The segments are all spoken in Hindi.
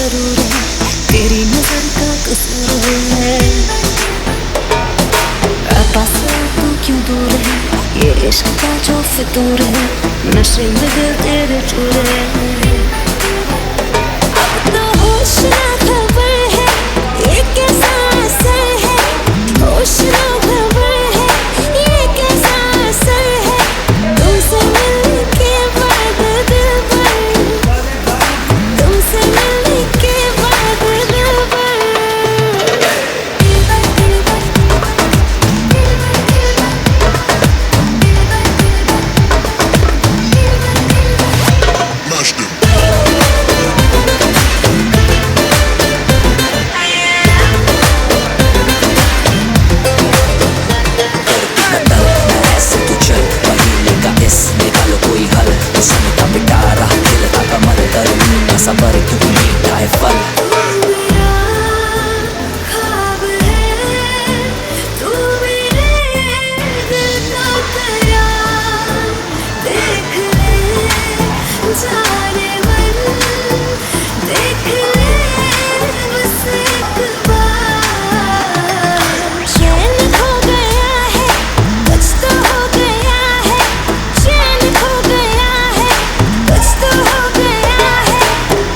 जरूर है, तेरी नजर का कसूर है। पास तू क्यों दूर है, ये इश्क का जो फितूर है, नशे में दिल तेरे चूर है। अब तो होश ना खबर है, ये कैसा असर है, होश ना खबर है, ये कैसा असर है, तुमसे मिलने के बाद दिल भर, तुमसे मिलने के बाद दिल भर। सबर क्यों मीठा है फल। ख्वाब है तू मेरे दिल का करार, देख ले जाने मन, देख ले बस एक बार। चैन खो गया है, कुछ तो हो गया है, चैन खो गया है, कुछ तो हो गया है,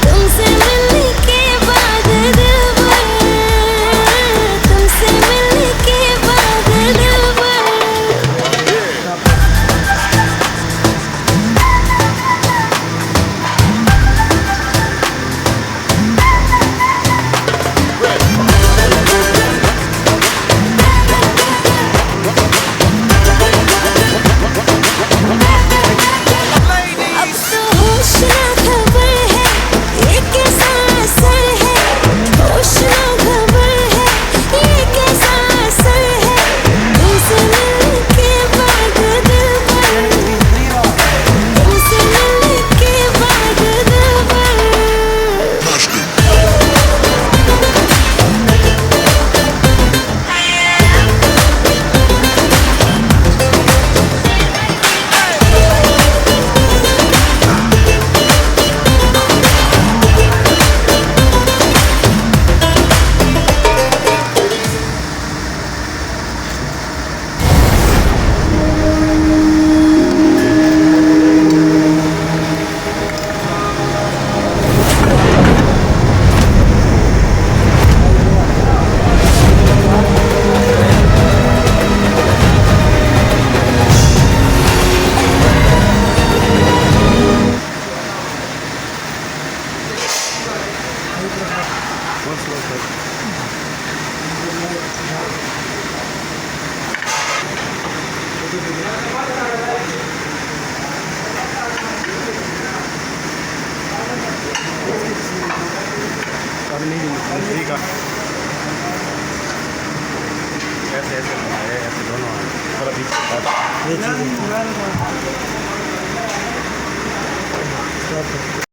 तुमसे मिलने के बाद दिल भर, तुमसे मिलने के बाद दिल भर। अब तो होश ना खबर है, ये कैसा असर है, होश ना खबर है, ये कैसा असर है, तुमसे मिलने के बाद दिल भर, तुमसे मिलने के बाद दिल भर। ठीक है, ऐसे ऐसे बनाए, ऐसे दोनों थोड़ा बीच